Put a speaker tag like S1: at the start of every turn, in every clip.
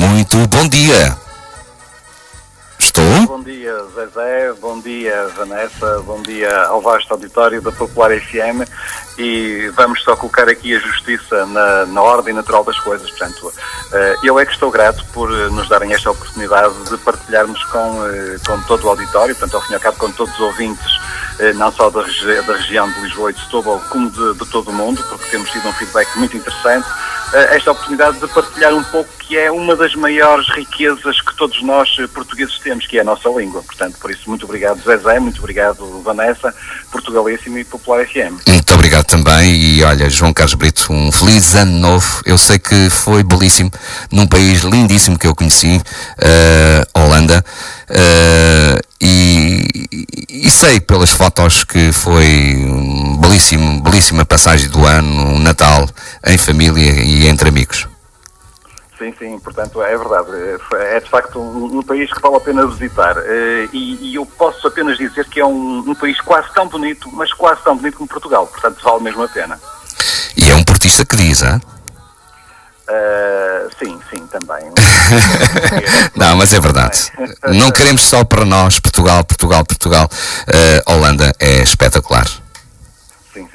S1: Muito bom dia. Estou?
S2: Bom dia, Zezé, bom dia, Vanessa, bom dia ao vasto auditório da Popular FM, e vamos só colocar aqui a justiça na ordem natural das coisas. Portanto, eu é que estou grato por nos darem esta oportunidade de partilharmos com todo o auditório, portanto, ao fim e ao cabo, com todos os ouvintes, não só da região de Lisboa e de Setúbal, como de todo o mundo, porque temos tido um feedback muito interessante, esta oportunidade de partilhar um pouco que é uma das maiores riquezas que todos nós portugueses temos, que é a nossa língua. Portanto, por isso, muito obrigado, Zezé, muito obrigado, Vanessa, Portugalíssimo e Popular FM.
S1: Muito obrigado também, e olha, João Carlos Brito, um feliz ano novo. Eu sei que foi belíssimo, num país lindíssimo que eu conheci, Holanda, e sei pelas fotos que foi belíssima passagem do ano, um Natal em família e entre amigos.
S2: Sim, portanto, é verdade. É de facto um país que vale a pena visitar. E eu posso apenas dizer que é um país quase tão bonito, mas quase tão bonito como Portugal. Portanto, vale mesmo a pena.
S1: E é um portista que diz, hein?
S2: Sim, também.
S1: Não, mas é verdade. Não queremos só para nós, Portugal. Holanda é espetacular.
S2: Sim.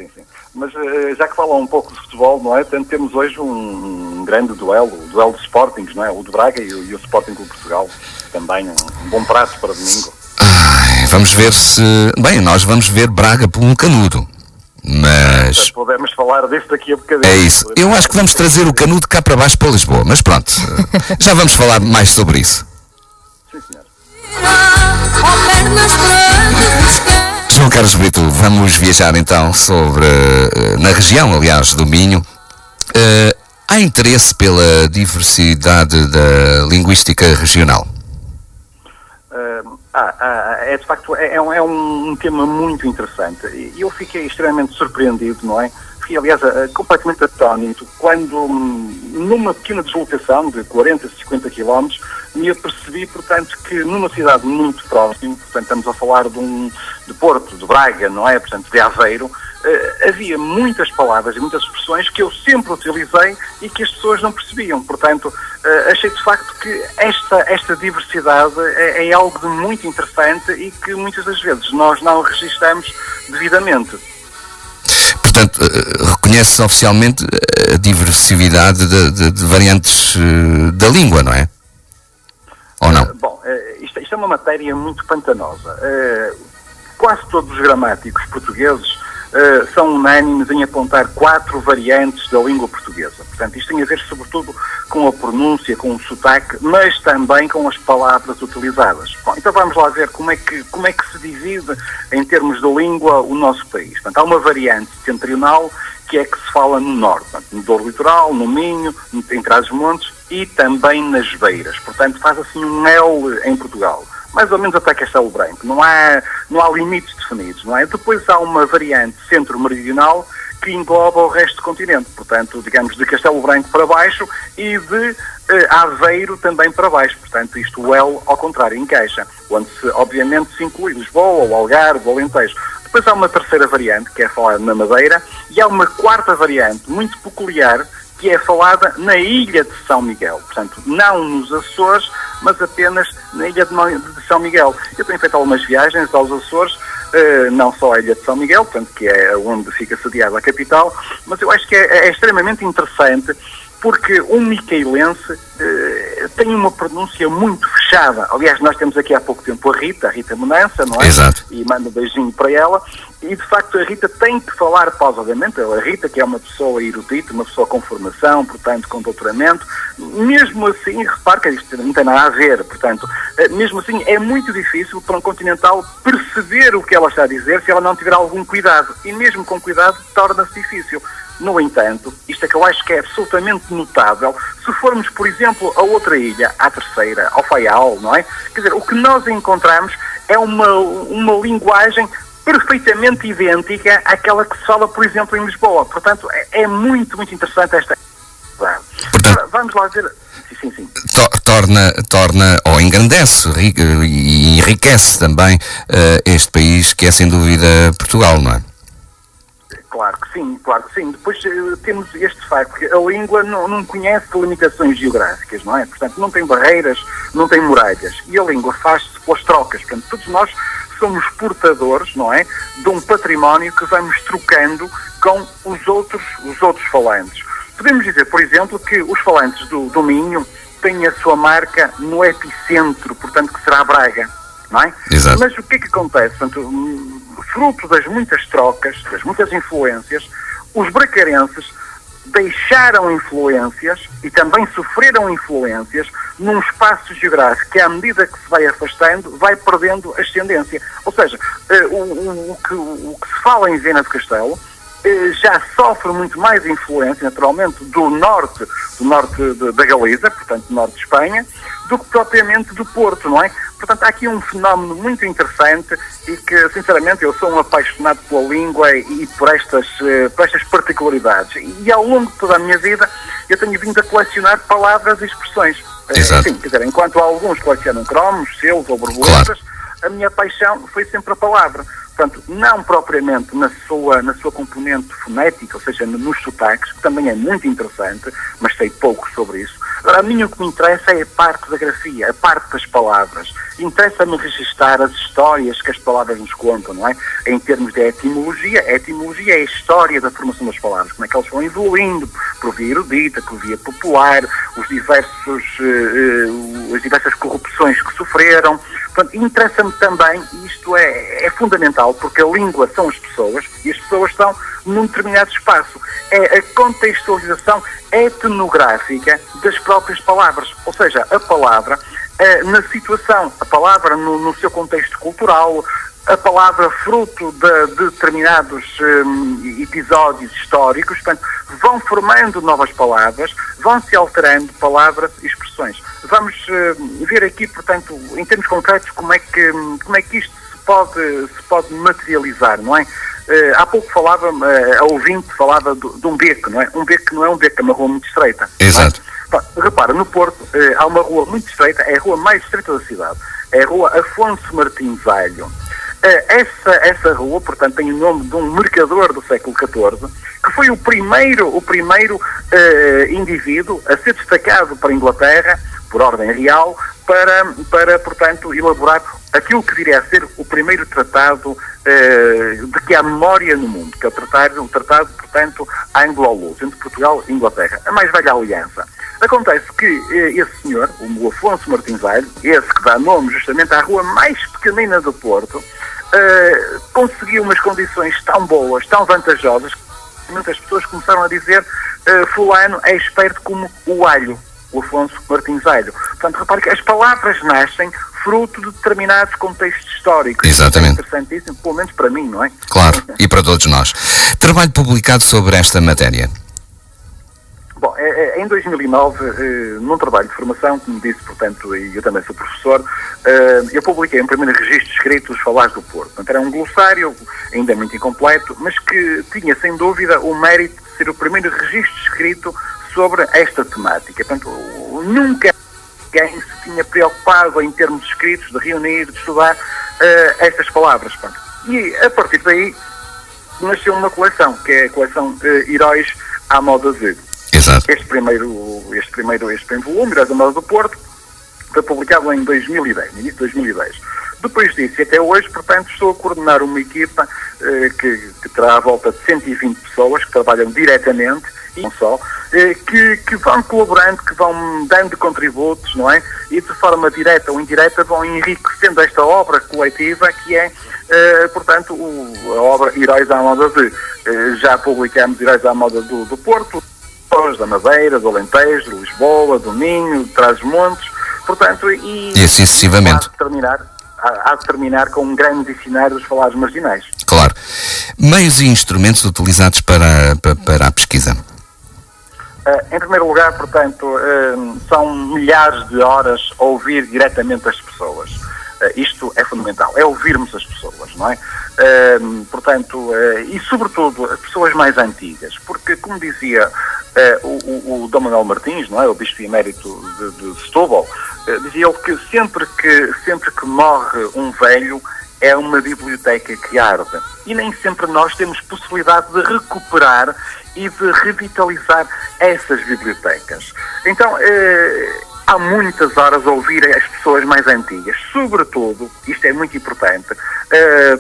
S2: Mas já que falam um pouco de futebol, não é? Temos hoje um grande duelo, o duelo de Sportings, não é? O de Braga e o Sporting Clube Portugal. Também um bom prato para domingo.
S1: Vamos ver se... Bem, nós vamos ver Braga por um canudo. Mas...
S2: Podemos falar disso daqui a bocadinho.
S1: É isso. Eu acho que vamos trazer o canudo cá para baixo para Lisboa. Mas pronto, já vamos falar mais sobre isso.
S2: Sim, senhor.
S1: João Carlos Brito, vamos viajar então na região, aliás, do Minho. Há interesse pela diversidade da linguística regional?
S2: É de facto, é um tema muito interessante, e eu fiquei extremamente surpreendido, não é? Fiquei, aliás, completamente atónito quando, numa pequena deslocação de 40, 50 km, me apercebi, portanto, que numa cidade muito próxima, portanto, estamos a falar de Porto, de Braga, não é? Portanto, de Aveiro, havia muitas palavras e muitas expressões que eu sempre utilizei e que as pessoas não percebiam. Portanto, achei de facto que esta diversidade é algo de muito interessante e que muitas das vezes nós não registramos devidamente.
S1: Portanto, reconhece oficialmente a diversidade de variantes da língua, não é? Ou não?
S2: Bom, isto é uma matéria muito pantanosa. Quase todos os gramáticos portugueses são unânimes em apontar 4 variantes da língua portuguesa. Portanto, isto tem a ver sobretudo com a pronúncia, com o sotaque, mas também com as palavras utilizadas. Bom, então vamos lá ver como é que se divide em termos de língua o nosso país. Portanto, há uma variante setentrional que é que se fala no norte, portanto, no Douro Litoral, no Minho, em Trás-os-Montes e também nas Beiras. Portanto, faz assim um L em Portugal. Mais ou menos até Castelo Branco. Não há limites definidos, não é? Depois há uma variante centro-meridional que engloba o resto do continente. Portanto, digamos, de Castelo Branco para baixo e de Aveiro também para baixo. Portanto, isto o L, ao contrário, encaixa. Onde, obviamente, se inclui Lisboa, o Algarve, o Alentejo. Depois há uma terceira variante, que é falada na Madeira, e há uma quarta variante, muito peculiar, que é falada na ilha de São Miguel. Portanto, não nos Açores, mas apenas na ilha de São Miguel. Eu tenho feito algumas viagens aos Açores, não só à ilha de São Miguel, portanto, que é onde fica sediada a capital, mas eu acho que é extremamente interessante, porque um miquelense tem uma pronúncia muito fechada. Aliás, nós temos aqui há pouco tempo a Rita Monança, não é?
S1: Exato.
S2: E mando um beijinho para ela. E, de facto, a Rita tem que falar pausadamente. A Rita, que é uma pessoa erudita, uma pessoa com formação, portanto, com doutoramento. Mesmo assim, repare que isto não tem nada a ver, portanto, mesmo assim, é muito difícil para um continental perceber o que ela está a dizer se ela não tiver algum cuidado. E mesmo com cuidado, torna-se difícil. No entanto, isto é que eu acho que é absolutamente notável, se formos, por exemplo, a outra ilha, à terceira, ao Faial, não é? Quer dizer, o que nós encontramos é uma linguagem perfeitamente idêntica àquela que se fala, por exemplo, em Lisboa. Portanto, é muito, muito interessante esta...
S1: Portanto,
S2: vamos lá ver... Sim.
S1: Torna ou engrandece e enriquece também este país que é, sem dúvida, Portugal, não é?
S2: Claro que sim, claro que sim. Depois temos este facto que a língua não conhece limitações geográficas, não é? Portanto, não tem barreiras, não tem muralhas. E a língua faz-se pelas trocas. Portanto, todos nós somos portadores, não é? De um património que vamos trocando com os outros falantes. Podemos dizer, por exemplo, que os falantes do Minho têm a sua marca no epicentro, portanto, que será Braga, não é?
S1: Exato.
S2: Mas o que é que acontece? Portanto, fruto das muitas trocas, das muitas influências, os bracarenses deixaram influências e também sofreram influências num espaço geográfico que, à medida que se vai afastando, vai perdendo ascendência. Ou seja, o que se fala em Viana do Castelo já sofre muito mais influência, naturalmente, do norte da Galiza, portanto, do norte de Espanha, do que propriamente do Porto, não é? Portanto, há aqui um fenómeno muito interessante e que, sinceramente, eu sou um apaixonado pela língua e por estas particularidades. E ao longo de toda a minha vida, eu tenho vindo a colecionar palavras e expressões.
S1: Exato.
S2: Sim, quer dizer, enquanto alguns colecionam cromos, selos ou borboletas, a minha paixão foi sempre a palavra. Portanto, não propriamente na sua componente fonética, ou seja, nos sotaques, que também é muito interessante, mas sei pouco sobre isso. Agora, a mim o que me interessa é a parte da grafia, a parte das palavras. Interessa-me registar as histórias que as palavras nos contam, não é? Em termos de etimologia, a etimologia é a história da formação das palavras, como é que elas vão evoluindo, por via erudita, por via popular, as diversas corrupções que sofreram. Portanto, interessa-me também, e isto é fundamental, porque a língua são as pessoas, e as pessoas estão num determinado espaço. É a contextualização etnográfica das próprias palavras. Ou seja, a palavra na situação, a palavra no seu contexto cultural, a palavra fruto de determinados episódios históricos, portanto, vão formando novas palavras, vão-se alterando palavras e expressões. Vamos ver aqui, portanto, em termos concretos, como é que isto se pode materializar, não é? Há pouco a ouvinte falava de um beco, não é? Um beco que não é um beco, é uma rua muito estreita.
S1: Exato.
S2: Repara, no Porto há uma rua muito estreita, é a rua mais estreita da cidade, é a rua Afonso Martins Velho. Essa rua, portanto, tem o nome de um mercador do século XIV, que foi o primeiro indivíduo a ser destacado para a Inglaterra, por ordem real, para portanto, elaborar aquilo que viria a ser o primeiro tratado de que há memória no mundo, que é o tratado, portanto, anglo-luz, entre Portugal e Inglaterra, a mais velha aliança. Acontece que esse senhor, o Afonso Martins Velho, esse que dá nome justamente à rua mais pequenina do Porto, conseguiu umas condições tão boas, tão vantajosas, que muitas pessoas começaram a dizer fulano é esperto como o alho, o Afonso Martins Velho. Portanto, repare que as palavras nascem fruto de determinados contextos históricos.
S1: Exatamente.
S2: É interessantíssimo, pelo menos para mim, não é?
S1: Claro, e para todos nós. Trabalho publicado sobre esta matéria.
S2: Bom, em 2009, num trabalho de formação, como disse, portanto, e eu também sou professor, eu publiquei um primeiro registro escrito dos Falares do Porto. Portanto, era um glossário, ainda muito incompleto, mas que tinha, sem dúvida, o mérito de ser o primeiro registro escrito sobre esta temática. Portanto, nunca ninguém se tinha preocupado, em termos escritos, de reunir, de estudar estas palavras. Portanto. E, a partir daí, nasceu uma coleção, que é a coleção Heróis à Moda de.
S1: Exato.
S2: Este primeiro volume, Heróis à Moda do Porto, foi publicado em 2010, no início de 2010. Depois disso, e até hoje, portanto, estou a coordenar uma equipa que terá à volta de 120 pessoas que trabalham diretamente, e não só, que vão colaborando, que vão dando contributos, não é? E de forma direta ou indireta vão enriquecendo esta obra coletiva que é, portanto, a obra Heróis à Moda de. Já publicamos Heróis à Moda do Porto, da Madeira, do Alentejo, de Lisboa, do Minho, de Trás-os-Montes, portanto, e
S1: assim sucessivamente.
S2: Há de terminar com um grande dicionário dos falares marginais.
S1: Claro. Meios e instrumentos utilizados para a pesquisa?
S2: Em primeiro lugar, portanto, são milhares de horas a ouvir diretamente as pessoas. Isto é fundamental, é ouvirmos as pessoas, não é? Portanto, e sobretudo as pessoas mais antigas, porque, como dizia o Dom Manuel Martins, não é? O Bispo Emérito de Setúbal, dizia ele que sempre que morre um velho é uma biblioteca que arde. E nem sempre nós temos possibilidade de recuperar e de revitalizar essas bibliotecas. Então, há muitas horas a ouvir as pessoas mais antigas, sobretudo, isto é muito importante,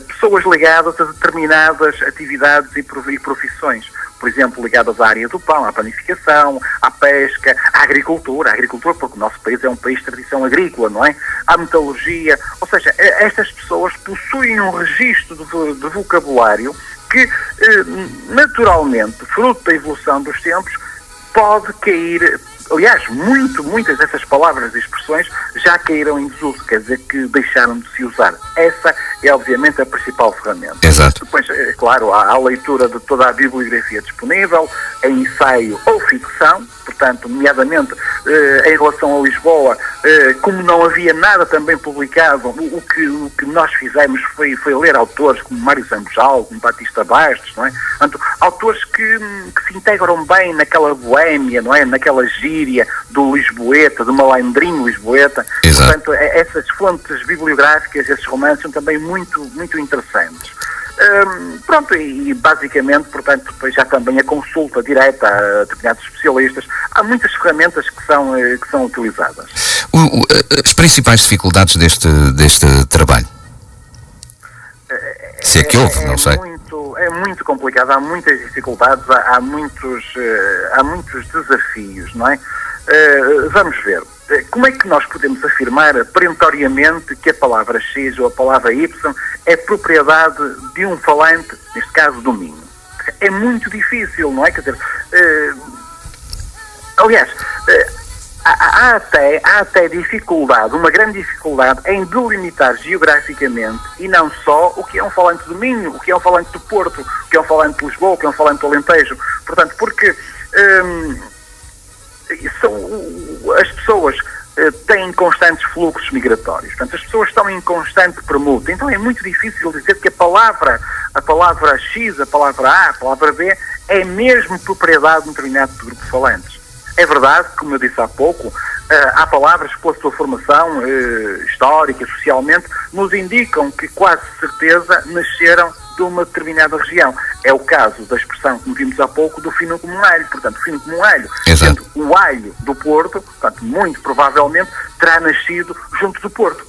S2: pessoas ligadas a determinadas atividades e profissões. Por exemplo, ligadas à área do pão, à panificação, à pesca, à agricultura, porque o nosso país é um país de tradição agrícola, não é? À metalurgia, ou seja, estas pessoas possuem um registro de vocabulário que, naturalmente, fruto da evolução dos tempos, pode cair. Aliás, muitas dessas palavras e expressões já caíram em desuso, quer dizer que deixaram de se usar. Essa é, obviamente, a principal ferramenta.
S1: Exato.
S2: Depois, claro, há a leitura de toda a bibliografia disponível, em ensaio ou ficção, portanto, nomeadamente em relação a Lisboa, como não havia nada também publicado, o que nós fizemos foi ler autores como Mário Zambojal, como Batista Bastos, não é? Portanto, autores que se integram bem naquela boémia, não é? Naquela gíria do lisboeta, do malandrinho lisboeta.
S1: Exato.
S2: Portanto, essas fontes bibliográficas, esses romances são também muito interessantes. Pronto, e basicamente, portanto, depois já também a consulta direta a determinados especialistas. Há muitas ferramentas que são utilizadas.
S1: As principais dificuldades deste trabalho? Se é que houve, não sei.
S2: É muito complicado, há muitas dificuldades, há muitos desafios, não é? Vamos ver. Como é que nós podemos afirmar perentoriamente que a palavra X ou a palavra Y é propriedade de um falante, neste caso do Minho? É muito difícil, não é? Quer dizer, aliás, há até dificuldade, uma grande dificuldade em delimitar geograficamente e não só o que é um falante do Minho, o que é um falante do Porto, o que é um falante de Lisboa, o que é um falante do Alentejo. Portanto, porque as pessoas têm constantes fluxos migratórios. Portanto, as pessoas estão em constante permuta. Então é muito difícil dizer que a palavra X, a palavra A, a palavra B é mesmo propriedade de um determinado grupo de falantes. É verdade, como eu disse há pouco, há palavras que, pela sua formação histórica, socialmente, nos indicam que quase certeza nasceram de uma determinada região. É o caso da expressão que vimos há pouco do fino como um alho. Portanto, fino como um alho, sendo o alho do Porto, portanto, muito provavelmente terá nascido junto do Porto.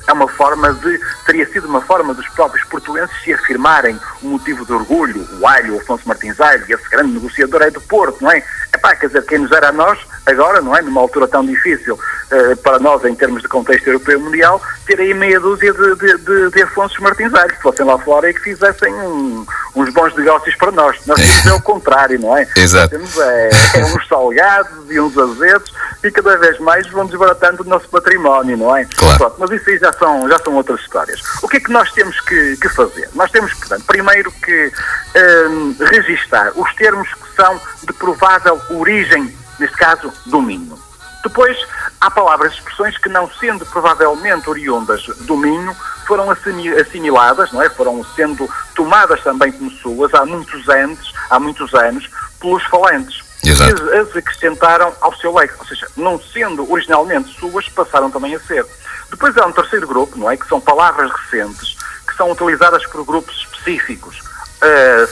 S2: Teria sido uma forma dos próprios portuenses se afirmarem um motivo de orgulho. O alho, o Afonso Martins Alho, esse grande negociador é do Porto, não é? Quer dizer, quem nos era a nós, agora, não é? Numa altura tão difícil para nós, em termos de contexto europeu e mundial, ter aí meia dúzia de Afonso Martins Alho, que fossem lá fora e que fizessem uns bons negócios para nós. Nós temos o contrário, não é?
S1: Exato.
S2: Nós temos uns salgados e uns azedos e cada vez mais vão desbaratando o nosso património, não é?
S1: Claro.
S2: Pronto, mas isso aí já são outras histórias. O que é que nós temos que fazer? Nós temos, portanto, primeiro que registar os termos que são de provável origem, neste caso, do Minho. Depois, há palavras e expressões que, não sendo provavelmente oriundas do Minho, foram assimiladas, não é? Foram sendo tomadas também como suas há muitos anos pelos falantes.
S1: Exato.
S2: Que as acrescentaram ao seu léxico, ou seja, não sendo originalmente suas, passaram também a ser. Depois há um terceiro grupo, não é? Que são palavras recentes, que são utilizadas por grupos específicos.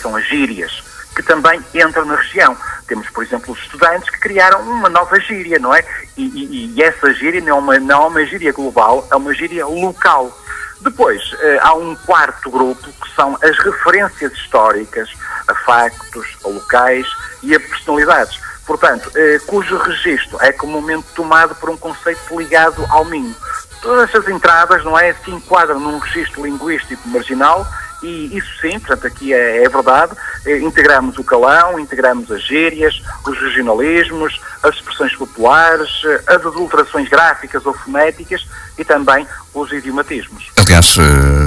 S2: São as gírias, que também entram na região. Temos, por exemplo, os estudantes que criaram uma nova gíria, não é? E essa gíria não é uma gíria global, é uma gíria local. Depois, há um quarto grupo, que são as referências históricas a factos, a locais e a personalidades. Portanto, cujo registro é comumente tomado por um conceito ligado ao Minho. Todas estas entradas, não é, se enquadram num registro linguístico marginal. E isso sim, portanto, aqui é verdade, integramos o calão, integramos as gírias, os regionalismos, as expressões populares, as adulterações gráficas ou fonéticas e também os idiomatismos.
S1: Aliás,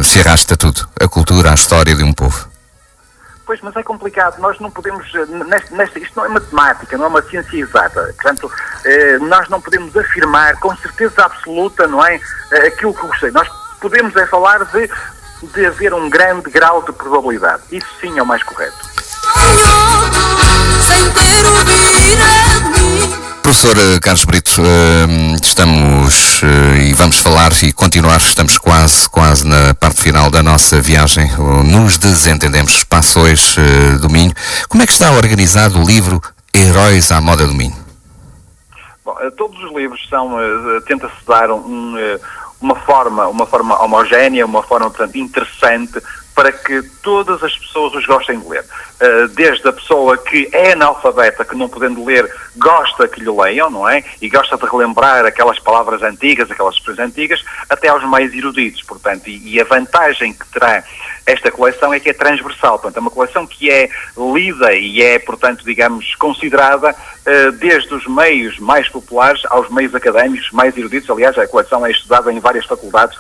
S1: se arrasta tudo, a cultura, a história de um povo.
S2: Pois, mas é complicado, nós não podemos, isto não é matemática, não é uma ciência exata, portanto, nós não podemos afirmar com certeza absoluta, não é, aquilo que eu gostei. Nós podemos falar de haver um grande grau de probabilidade. Isso sim é o mais correto.
S1: Professor Carlos Brito, estamos e vamos falar e continuar, estamos quase na parte final da nossa viagem, nos Desentendemos, Espaço 2 do Minho. Como é que está organizado o livro Heróis à Moda do Minho?
S2: Bom, todos os livros tenta-se dar uma forma homogénea, uma forma, portanto, interessante, para que todas as pessoas os gostem de ler. Desde a pessoa que é analfabeta, que não podendo ler, gosta que lhe leiam, não é? E gosta de relembrar aquelas palavras antigas, aquelas expressões antigas, até aos mais eruditos, portanto. E a vantagem que terá esta coleção é que é transversal, portanto, é uma coleção que é lida e é, portanto, digamos, considerada desde os meios mais populares aos meios académicos mais eruditos. Aliás, a coleção é estudada em várias faculdades,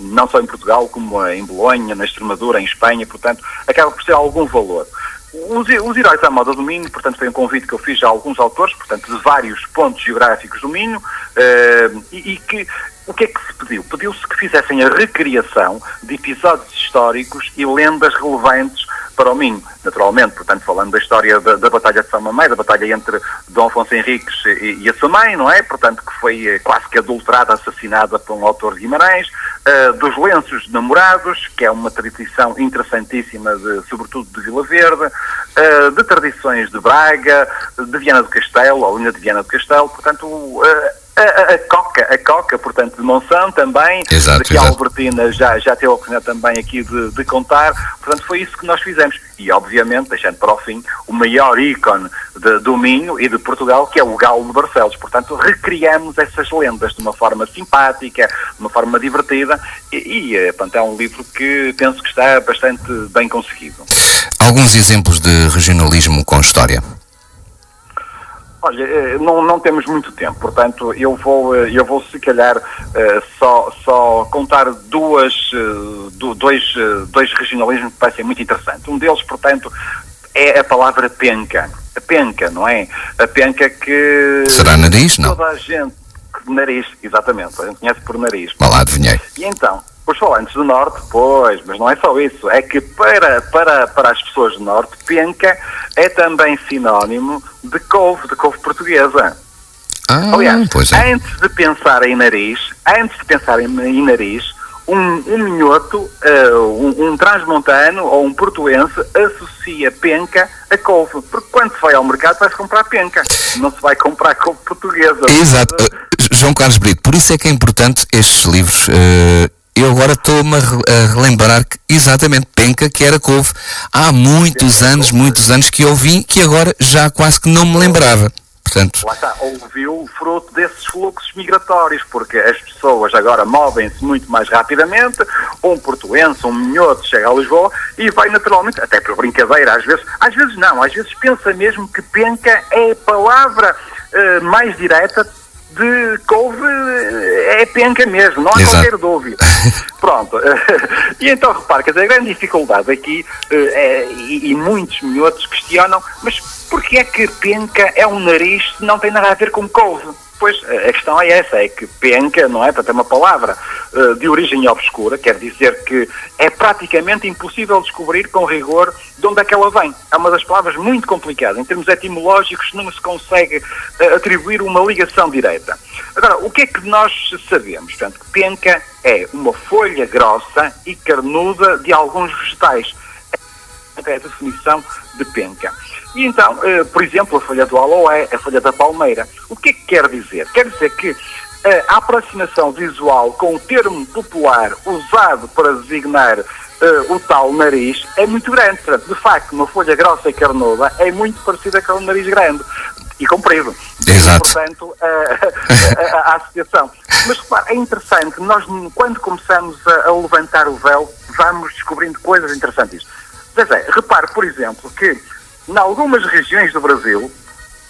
S2: não só em Portugal, como em Bolonha, na Extremadura, em Espanha, portanto, acaba por ter algum valor. Os Heróis à Moda do Minho, portanto, foi um convite que eu fiz a alguns autores, portanto, de vários pontos geográficos do Minho, o que é que se pediu? Pediu-se que fizessem a recriação de episódios históricos e lendas relevantes para o Minho. Naturalmente, portanto, falando da história da Batalha de São Mamé, da batalha entre Dom Afonso Henriques e a sua mãe, não é? Portanto, que foi quase que adulterada, assassinada por um autor de Guimarães, dos lenços de namorados, que é uma tradição interessantíssima, sobretudo de Vila Verde, de tradições de Braga, de Viana do Castelo, a linha de Viana do Castelo, portanto, a Coca, portanto, de Monção também, que a Albertina já teve a oportunidade também aqui de contar, portanto, foi isso que nós fizemos. E, obviamente, deixando para o fim, o maior ícone do Minho e de Portugal, que é o Galo de Barcelos. Portanto, recriamos essas lendas de uma forma simpática, de uma forma divertida, portanto, é um livro que penso que está bastante bem conseguido.
S1: Alguns exemplos de regionalismo com história?
S2: Olha, não temos muito tempo, portanto, eu vou se calhar só contar dois regionalismos que parecem muito interessantes. Um deles, portanto, é a palavra penca. A penca, não é? A penca que...
S1: Será nariz, não?
S2: Toda a gente... Nariz, exatamente. A gente conhece por nariz.
S1: Vá lá, adivinhei.
S2: E então, os falantes do Norte, pois, mas não é só isso. É que para as pessoas do Norte, penca é também sinónimo de couve portuguesa. Aliás,
S1: pois é.
S2: antes de pensar em nariz, um minhoto, um transmontano ou um portuense associa penca a couve. Porque quando se vai ao mercado vai-se comprar penca, não se vai comprar couve portuguesa.
S1: Exato. João Carlos Brito, por isso é que é importante estes livros. Eu agora estou-me a relembrar que, exatamente, penca que era couve. Há muitos anos que eu vi, que agora já quase que não me lembrava. Portanto...
S2: Lá está, ouviu fruto desses fluxos migratórios, porque as pessoas agora movem-se muito mais rapidamente. Um portuense, um minhoto chega a Lisboa e vai naturalmente, até por brincadeira, às vezes pensa mesmo que penca é a palavra mais direta de couve, é penca mesmo, não há qualquer dúvida. Pronto. E então, repare, quer dizer, a grande dificuldade aqui, e muitos minhotos questionam, mas porquê é que penca é um nariz se não tem nada a ver com couve? Pois, a questão é essa, é que penca, não é? Portanto, é uma palavra de origem obscura, quer dizer que é praticamente impossível descobrir com rigor de onde é que ela vem. É uma das palavras muito complicadas. Em termos etimológicos, não se consegue atribuir uma ligação direta. Agora, o que é que nós sabemos? Portanto, que penca é uma folha grossa e carnuda de alguns vegetais. É a definição de penca. E então, por exemplo, a folha do aloé, a folha da palmeira. O que é que quer dizer? Quer dizer que a aproximação visual com o termo popular usado para designar o tal nariz é muito grande. Portanto, de facto, uma folha grossa e carnuda é muito parecida com um nariz grande e comprido.
S1: Exato.
S2: Portanto, a associação. Mas, repare, é interessante, nós, quando começamos a levantar o véu, vamos descobrindo coisas interessantes. Repare, por exemplo, que em algumas regiões do Brasil,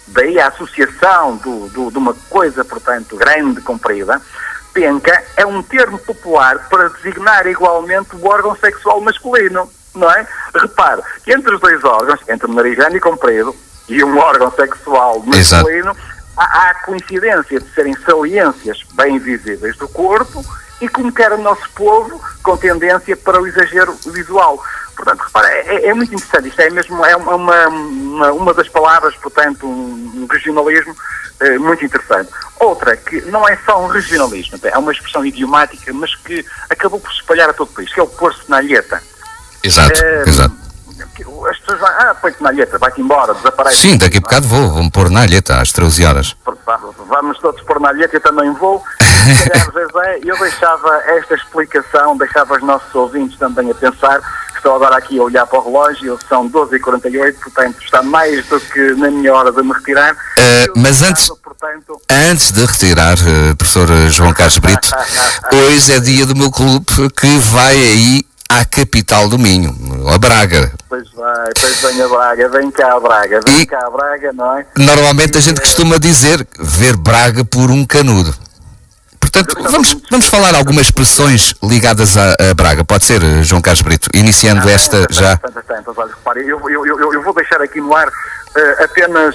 S2: daí a associação de uma coisa, portanto, grande, comprida, penca é um termo popular para designar igualmente o órgão sexual masculino, não é? Repare, que entre os dois órgãos, entre o nariz grande e comprido, e um órgão sexual masculino, há a coincidência de serem saliências bem visíveis do corpo e, como quer o nosso povo, com tendência para o exagero visual. Portanto, repara, é muito interessante. Isto é mesmo uma das palavras, portanto, um regionalismo muito interessante. Outra que não é só um regionalismo, é uma expressão idiomática, mas que acabou por se espalhar a todo o país, que é o pôr-se na alheta.
S1: Exato, exato.
S2: As pessoas vão, põe-te na alheta, vai-te embora, desaparece.
S1: Sim, daqui a bocado vou-me pôr na alheta às 13 horas.
S2: Vamos todos pôr na alheta, eu também vou. Se calhar, Zezé, eu deixava esta explicação, deixava os nossos ouvintes também a pensar, que estou agora aqui a olhar para o relógio, são 12h48, portanto está mais do que na minha hora de me retirar.
S1: Mas antes de retirar, professor João Carlos Brito, hoje é dia do meu clube que vai aí à capital do Minho, a Braga.
S2: Pois vem a Braga, vem cá a Braga, não é?
S1: Normalmente a gente costuma dizer ver Braga por um canudo. Portanto, vamos falar algumas expressões ligadas a Braga. Pode ser, João Carlos Brito, iniciando esta já.
S2: Olha, repare, eu vou deixar aqui no ar apenas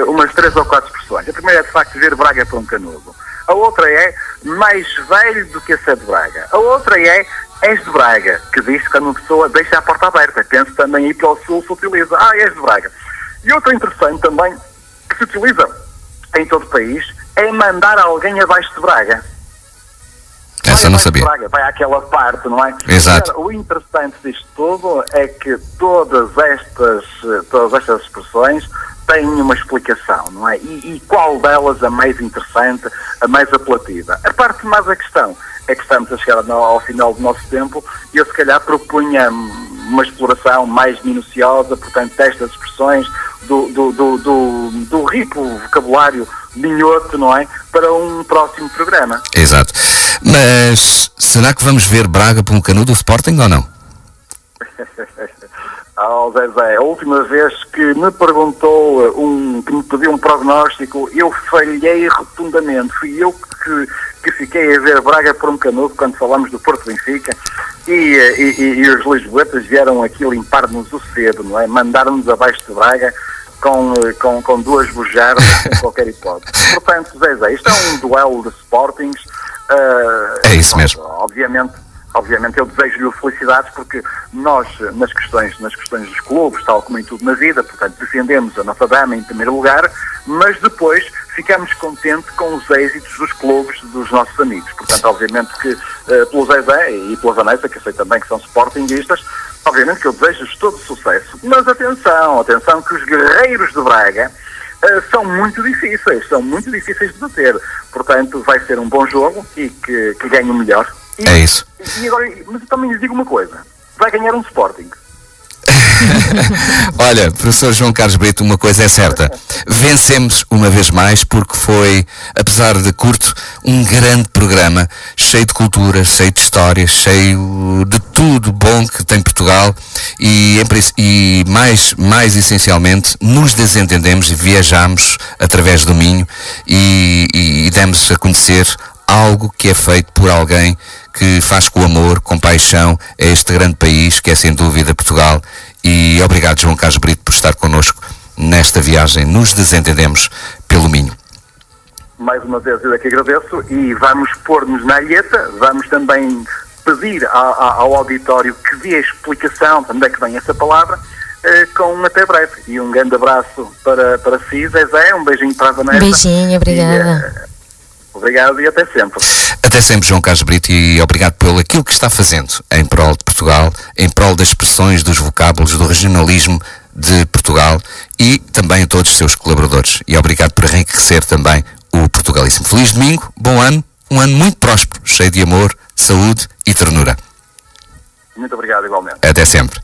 S2: umas 3 ou 4 expressões. A primeira é, de facto, ver Braga por um canudo. A outra é mais velho do que a ser de Braga. A outra é és de Braga, que diz quando uma pessoa deixa a porta aberta. Penso também ir para o sul se utiliza. És de Braga. E outra interessante também, que se utiliza em todo o país, é mandar alguém abaixo de Braga.
S1: Essa não sabia.
S2: Braga, vai àquela parte, não é?
S1: Exato.
S2: Agora, o interessante disto tudo é que todas estas expressões têm uma explicação, não é? E qual delas a mais interessante, a mais apelativa? A parte mais da questão é que estamos a chegar ao final do nosso tempo e eu se calhar propunha uma exploração mais minuciosa, portanto, destas expressões, do rico vocabulário minhoto, não é? Para um próximo programa.
S1: Exato. Mas será que vamos ver Braga por um canudo do Sporting ou não?
S2: Zé, a última vez que me perguntou, que me pediu um prognóstico, eu falhei rotundamente. Fui eu que fiquei a ver Braga por um canudo quando falamos do Porto Benfica e os lisboetas vieram aqui limpar-nos o cedo, não é? Mandaram-nos abaixo de Braga com 2 bujardas, sem qualquer hipótese. Portanto, Zé, isto é um duelo de Sportings.
S1: É isso mesmo.
S2: Obviamente eu desejo-lhe felicidades porque nós, nas questões dos clubes, tal como em tudo na vida, portanto, defendemos a nossa dama em primeiro lugar, mas depois ficamos contentes com os êxitos dos clubes dos nossos amigos. Portanto, obviamente que pelo Zezé e pela Vanessa, que eu sei também que são sportinguistas, obviamente que eu desejo-lhes todo sucesso. Mas atenção que os guerreiros de Braga são muito difíceis de bater. Portanto, vai ser um bom jogo e que ganhe o melhor.
S1: É isso.
S2: E agora, mas eu também lhes digo uma coisa, vai ganhar um Sporting.
S1: Olha, professor João Carlos Brito, uma coisa é certa, vencemos uma vez mais porque foi, apesar de curto, um grande programa, cheio de cultura, cheio de histórias, cheio de tudo bom que tem Portugal e mais essencialmente nos desentendemos e viajamos através do Minho e demos a conhecer algo que é feito por alguém que faz com amor, com paixão, a este grande país que é sem dúvida Portugal. E obrigado, João Carlos Brito, por estar connosco nesta viagem. Nos desentendemos pelo Minho.
S2: Mais uma vez eu é que agradeço e vamos pôr-nos na alheta, vamos também pedir ao auditório que dê a explicação de onde é que vem essa palavra, com um até breve. E um grande abraço para si, Zezé, um beijinho para a Vanessa.
S3: Beijinho, obrigada.
S2: Obrigado e até sempre.
S1: Até sempre, João Carlos Brito, e obrigado pelo aquilo que está fazendo em prol de Portugal, em prol das expressões, dos vocábulos, do regionalismo de Portugal e também a todos os seus colaboradores. E obrigado por enriquecer também o portugalismo. Feliz domingo, bom ano, um ano muito próspero, cheio de amor, saúde e ternura.
S2: Muito obrigado, igualmente.
S1: Até sempre.